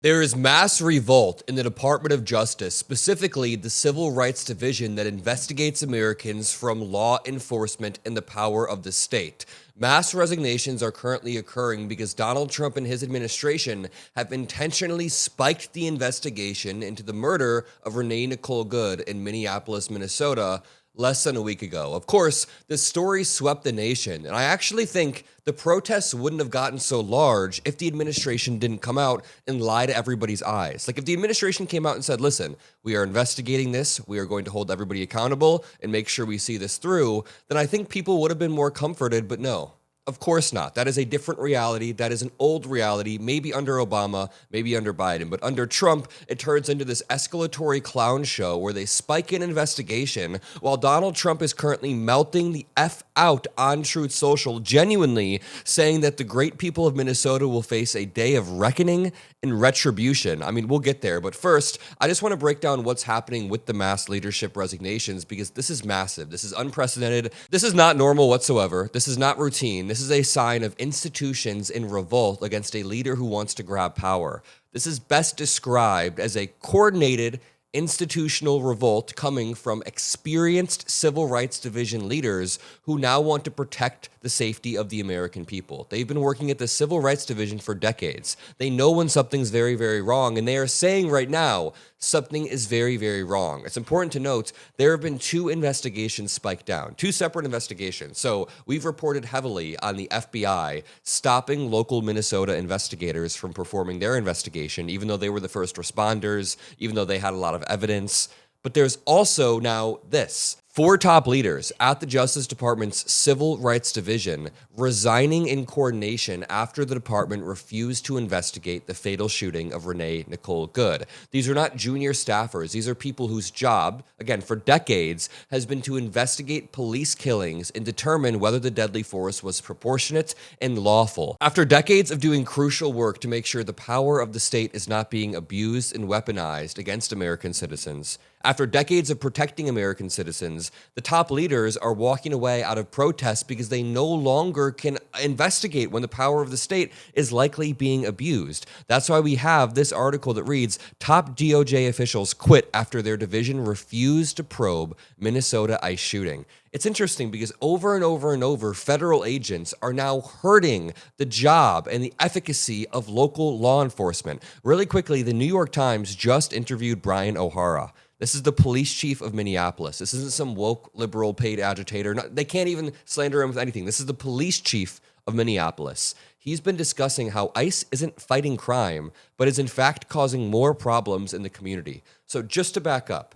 There is mass revolt in the Department of Justice, specifically the Civil Rights Division that investigates Americans from law enforcement and the power of the state. Mass resignations are currently occurring because Donald Trump and his administration have intentionally spiked the investigation into the murder of Renee Nicole Good in Minneapolis, Minnesota, less than a week ago. Of course, this story swept the nation, and I actually think the protests wouldn't have gotten so large if the administration didn't come out and lie to everybody's eyes. Like if the administration came out and said, listen, we are investigating this, we are going to hold everybody accountable and make sure we see this through, then I think people would have been more comforted, but no. Of course not. That is a different reality. That is an old reality, maybe under Obama, maybe under Biden. But under Trump, it turns into this escalatory clown show where they spike an investigation while Donald Trump is currently melting the F out on Truth Social, genuinely saying that the great people of Minnesota will face a day of reckoning and retribution. I mean, we'll get there. But first, I just want to break down what's happening with the mass leadership resignations because this is massive. This is unprecedented. This is not normal whatsoever. This is not routine. This is a sign of institutions in revolt against a leader who wants to grab power. This is best described as a coordinated institutional revolt coming from experienced civil rights division leaders who now want to protect the safety of the American people. They've been working at the civil rights division for decades. They know when something's very, very wrong, and they are saying right now something is very, very wrong. It's important to note there have been two investigations spiked down, two separate investigations. So we've reported heavily on the FBI stopping local Minnesota investigators from performing their investigation, even though they were the first responders, even though they had a lot of evidence. But there's also now this. 4 top leaders at the Justice Department's Civil Rights Division resigning in coordination after the department refused to investigate the fatal shooting of Renee Nicole Good. These are not junior staffers. These are people whose job, again, for decades, has been to investigate police killings and determine whether the deadly force was proportionate and lawful. After decades of doing crucial work to make sure the power of the state is not being abused and weaponized against American citizens, after decades of protecting American citizens, the top leaders are walking away out of protest because they no longer can investigate when the power of the state is likely being abused. That's why we have this article that reads, top DOJ officials quit after their division refused to probe Minnesota ICE shooting. It's interesting because over and over and over, federal agents are now hurting the job and the efficacy of local law enforcement. Really quickly, the New York Times just interviewed Brian O'Hara. This is the police chief of Minneapolis. This isn't some woke liberal paid agitator. They can't even slander him with anything. This is the police chief of Minneapolis. He's been discussing how ICE isn't fighting crime, but is in fact causing more problems in the community. So just to back up,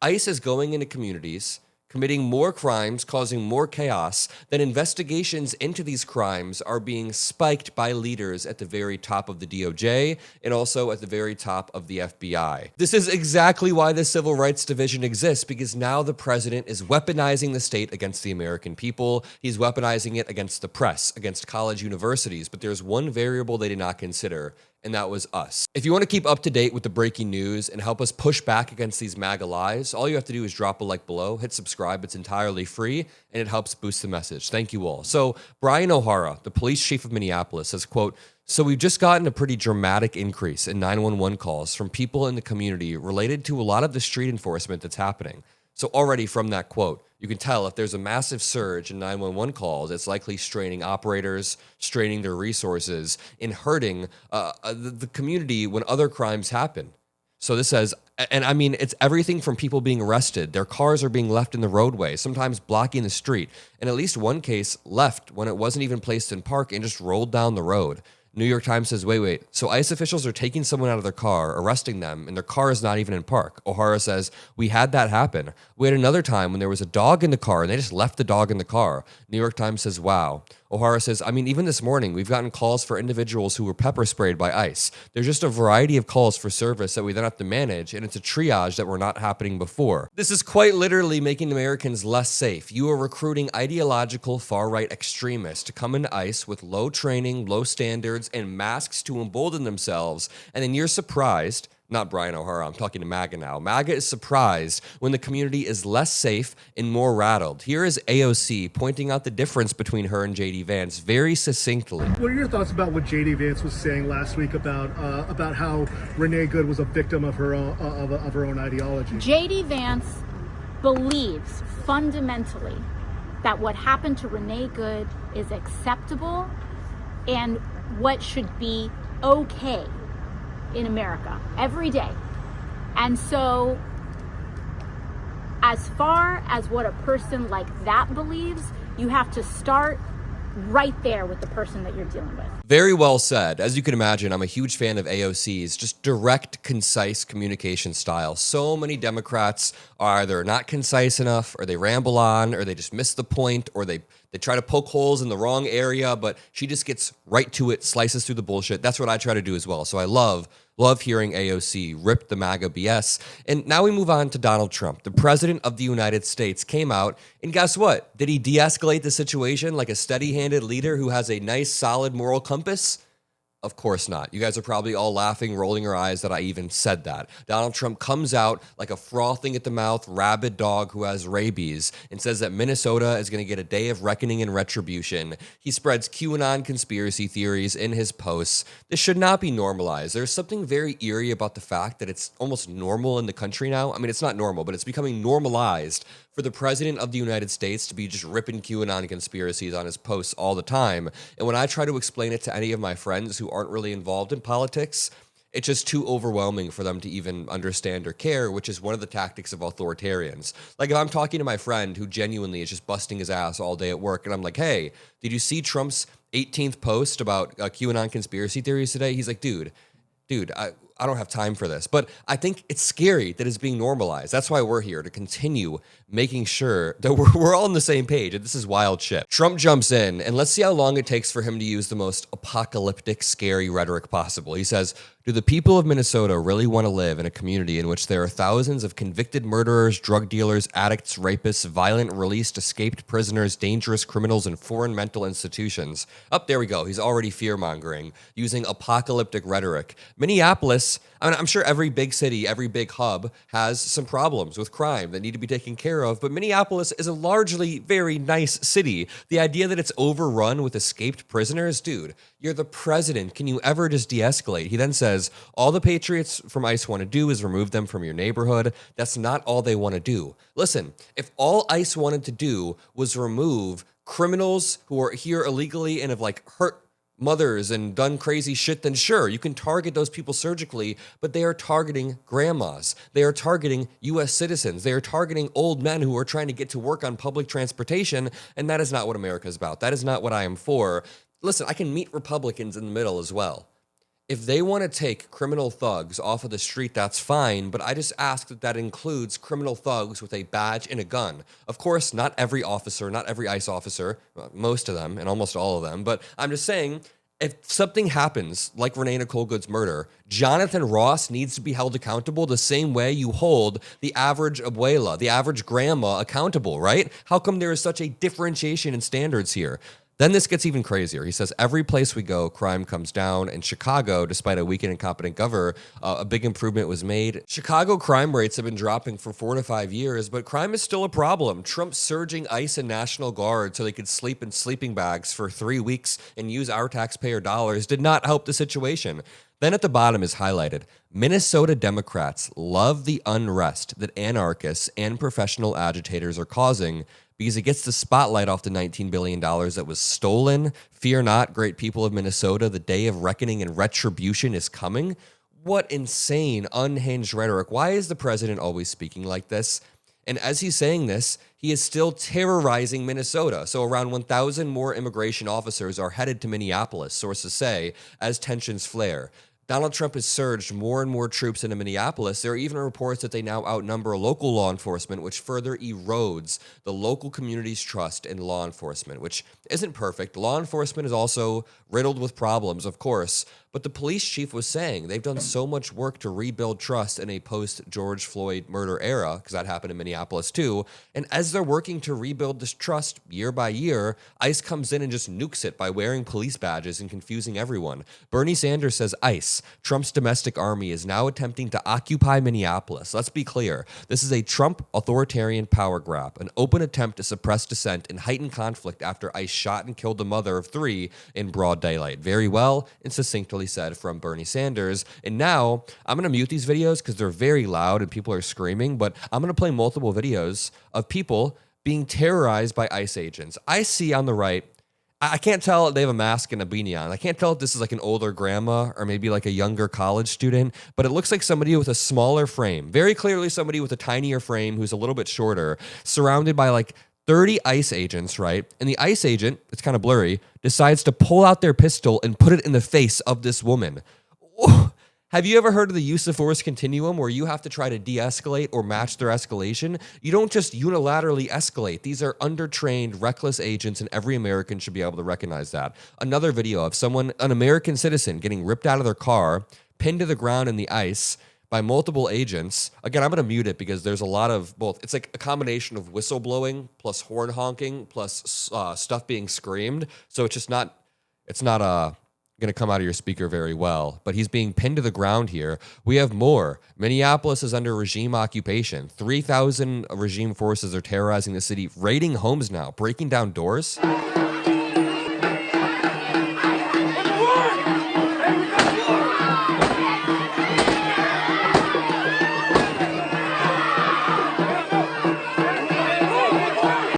ICE is going into communities, committing more crimes, causing more chaos, then investigations into these crimes are being spiked by leaders at the very top of the DOJ and also at the very top of the FBI. This is exactly why the Civil Rights Division exists, because now the president is weaponizing the state against the American people. He's weaponizing it against the press, against college universities, but there's one variable they did not consider, and that was us. If you want to keep up to date with the breaking news and help us push back against these MAGA lies, all you have to do is drop a like below, hit subscribe. It's entirely free, and it helps boost the message. Thank you all. So Brian O'Hara, the police chief of Minneapolis, says, quote, "So we've just gotten a pretty dramatic increase in 911 calls from people in the community related to a lot of the street enforcement that's happening." So already from that quote, you can tell if there's a massive surge in 911 calls, it's likely straining operators, straining their resources, and hurting the community when other crimes happen. So this says, and I mean, it's everything from people being arrested. Their cars are being left in the roadway, sometimes blocking the street. And at least one case left when it wasn't even placed in park and just rolled down the road. New York Times says, wait. So ICE officials are taking someone out of their car, arresting them, and their car is not even in park. O'Hara says, we had that happen. We had another time when there was a dog in the car, and they just left the dog in the car. New York Times says, wow. O'Hara says, I mean, even this morning, we've gotten calls for individuals who were pepper sprayed by ICE. There's just a variety of calls for service that we then have to manage, and it's a triage that were not happening before. This is quite literally making Americans less safe. You are recruiting ideological far-right extremists to come into ICE with low training, low standards, and masks to embolden themselves, and then you're surprised, not Brian O'Hara, I'm talking to MAGA now. MAGA is surprised when the community is less safe and more rattled. Here is AOC pointing out the difference between her and JD Vance very succinctly. What are your thoughts about what JD Vance was saying last week about how Renee Good was a victim of her own ideology? JD Vance believes fundamentally that what happened to Renee Good is acceptable and what should be okay in America every day. And so as far as what a person like that believes, you have to start right there with the person that you're dealing with. Very well said. As you can imagine, I'm a huge fan of AOC's just direct, concise communication style. So many Democrats are either not concise enough, or they ramble on, or they just miss the point, or they try to poke holes in the wrong area, but she just gets right to it, slices through the bullshit. That's what I try to do as well. So I love hearing AOC rip the MAGA BS. And now we move on to Donald Trump. The president of the United States came out, and guess what? Did he de-escalate the situation like a steady-handed leader who has a nice, solid moral compass? Of course not. You guys are probably all laughing, rolling your eyes that I even said that. Donald Trump comes out like a frothing at the mouth, rabid dog who has rabies and says that Minnesota is going to get a day of reckoning and retribution. He spreads QAnon conspiracy theories in his posts. This should not be normalized. There's something very eerie about the fact that it's almost normal in the country now. I mean, it's not normal, but it's becoming normalized for the president of the United States to be just ripping QAnon conspiracies on his posts all the time. And when I try to explain it to any of my friends who aren't really involved in politics, it's just too overwhelming for them to even understand or care, which is one of the tactics of authoritarians. Like if I'm talking to my friend who genuinely is just busting his ass all day at work, and I'm like, hey, did you see Trump's 18th post about QAnon conspiracy theories today? He's like, dude, I don't have time for this. But I think it's scary that it's being normalized. That's why we're here, to continue making sure that we're all on the same page. And this is wild shit. Trump jumps in, and let's see how long it takes for him to use the most apocalyptic, scary rhetoric possible. He says, do the people of Minnesota really want to live in a community in which there are thousands of convicted murderers, drug dealers, addicts, rapists, violent, released, escaped prisoners, dangerous criminals, and foreign mental institutions? There we go. He's already fear-mongering, using apocalyptic rhetoric. Minneapolis, I mean, I'm sure every big city, every big hub has some problems with crime that need to be taken care of, but Minneapolis is a largely very nice city. The idea that it's overrun with escaped prisoners, dude, you're the president. Can you ever just de-escalate? He then says, all the patriots from ICE want to do is remove them from your neighborhood. That's not all they want to do. Listen, if all ICE wanted to do was remove criminals who are here illegally and have hurt mothers and done crazy shit, then sure, you can target those people surgically, but they are targeting grandmas. They are targeting U.S. citizens. They are targeting old men who are trying to get to work on public transportation, and that is not what America is about. That is not what I am for. Listen, I can meet Republicans in the middle as well. If they want to take criminal thugs off of the street, that's fine, but I just ask that that includes criminal thugs with a badge and a gun. Of course, not every officer, not every ICE officer, most of them and almost all of them, but I'm just saying, if something happens like Renee Nicole Good's murder, Jonathan Ross needs to be held accountable the same way you hold the average abuela, the average grandma accountable, right? How come there is such a differentiation in standards here? Then this gets even crazier. He says, every place we go, crime comes down. In Chicago, despite a weak and incompetent governor, a big improvement was made. Chicago crime rates have been dropping for 4 to 5 years, but crime is still a problem. Trump surging ICE and National Guard so they could sleep in sleeping bags for 3 weeks and use our taxpayer dollars did not help the situation. Then at the bottom is highlighted, Minnesota Democrats love the unrest that anarchists and professional agitators are causing because it gets the spotlight off the $19 billion that was stolen. Fear not, great people of Minnesota, the day of reckoning and retribution is coming. What insane, unhinged rhetoric. Why is the president always speaking like this? And as he's saying this, he is still terrorizing Minnesota. So around 1,000 more immigration officers are headed to Minneapolis, sources say, as tensions flare. Donald Trump has surged more and more troops into Minneapolis. There are even reports that they now outnumber local law enforcement, which further erodes the local community's trust in law enforcement, which isn't perfect. Law enforcement is also riddled with problems, of course, But the police chief was saying they've done so much work to rebuild trust in a post-George Floyd murder era, because that happened in Minneapolis too. And as they're working to rebuild this trust year by year, ICE comes in and just nukes it by wearing police badges and confusing everyone. Bernie Sanders says ICE, Trump's domestic army, is now attempting to occupy Minneapolis. Let's be clear. This is a Trump authoritarian power grab, an open attempt to suppress dissent and heighten conflict after ICE shot and killed the mother of 3 in broad daylight. Very well and succinctly said from Bernie Sanders. And now I'm going to mute these videos because they're very loud and people are screaming, but I'm going to play multiple videos of people being terrorized by ICE agents. I see on the right, I can't tell if they have a mask and a beanie on. I can't tell if this is like an older grandma or maybe like a younger college student, but it looks like somebody with a smaller frame. Very clearly somebody with a tinier frame who's a little bit shorter, surrounded by like 30 ICE agents, right? And the ICE agent, it's kind of blurry, decides to pull out their pistol and put it in the face of this woman. Have you ever heard of the use of force continuum where you have to try to de-escalate or match their escalation? You don't just unilaterally escalate. These are undertrained, reckless agents, and every American should be able to recognize that. Another video of someone, an American citizen, getting ripped out of their car, pinned to the ground in the ice by multiple agents. Again, I'm going to mute it because there's a lot of both. It's like a combination of whistleblowing plus horn honking plus stuff being screamed. So it's just not, going to come out of your speaker very well, but he's being pinned to the ground here. We have more. Minneapolis is under regime occupation. 3,000 regime forces are terrorizing the city, raiding homes now, breaking down doors.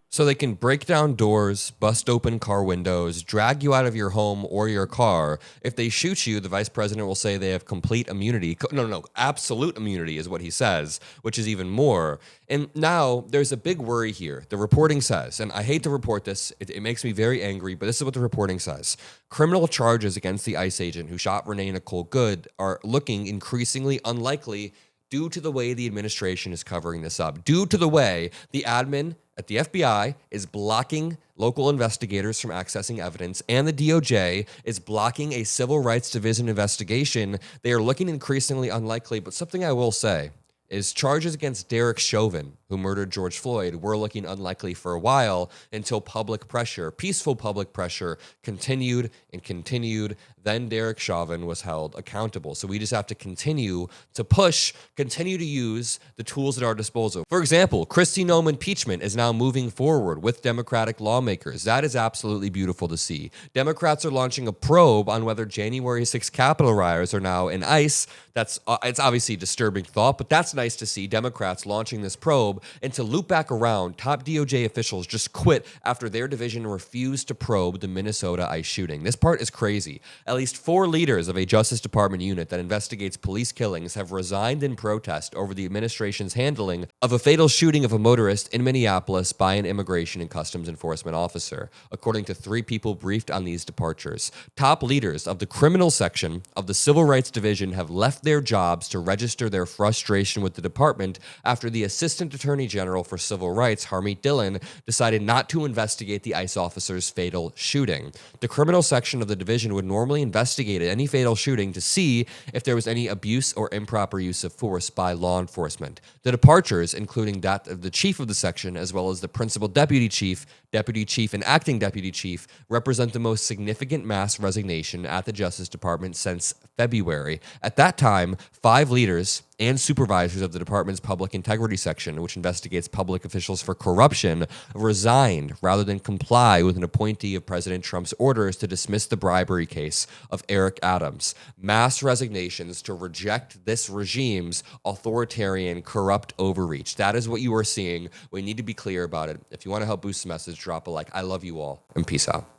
So they can break down doors, bust open car windows, drag you out of your home or your car. If they shoot you, the vice president will say they have complete immunity. No, absolute immunity is what he says, which is even more. And now there's a big worry here. The reporting says, and I hate to report this, it makes me very angry, but this is what the reporting says. Criminal charges against the ICE agent who shot Renee Nicole Good are looking increasingly unlikely due to the way the administration is covering this up, due to the way the admin at the FBI is blocking local investigators from accessing evidence, and the DOJ is blocking a civil rights division investigation. They are looking increasingly unlikely, but something I will say is charges against Derek Chauvin, who murdered George Floyd, were looking unlikely for a while until public pressure, peaceful public pressure, continued and continued. Then Derek Chauvin was held accountable. So we just have to continue to push, continue to use the tools at our disposal. For example, Kristi Noem impeachment is now moving forward with Democratic lawmakers. That is absolutely beautiful to see. Democrats are launching a probe on whether January 6th Capitol rioters are now in ICE. It's obviously a disturbing thought, but that's nice to see Democrats launching this probe. And to loop back around, top DOJ officials just quit after their division refused to probe the Minnesota ICE shooting. This part is crazy. At least 4 leaders of a Justice Department unit that investigates police killings have resigned in protest over the administration's handling of a fatal shooting of a motorist in Minneapolis by an immigration and customs enforcement officer, according to 3 people briefed on these departures. Top leaders of the criminal section of the Civil Rights Division have left their jobs to register their frustration with the department after the Assistant Attorney General for Civil Rights, Harmeet Dillon, decided not to investigate the ICE officer's fatal shooting. The criminal section of the division would normally investigate any fatal shooting to see if there was any abuse or improper use of force by law enforcement. The departures, including that of the chief of the section, as well as the principal deputy chief, and acting deputy chief, represent the most significant mass resignation at the Justice Department since February. At that time, 5 leaders and supervisors of the department's public integrity section, which investigates public officials for corruption, resigned rather than comply with an appointee of President Trump's orders to dismiss the bribery case of Eric Adams. Mass resignations to reject this regime's authoritarian, corrupt overreach. That is what you are seeing. We need to be clear about it. If you want to help boost the message, drop a like. I love you all, and peace out.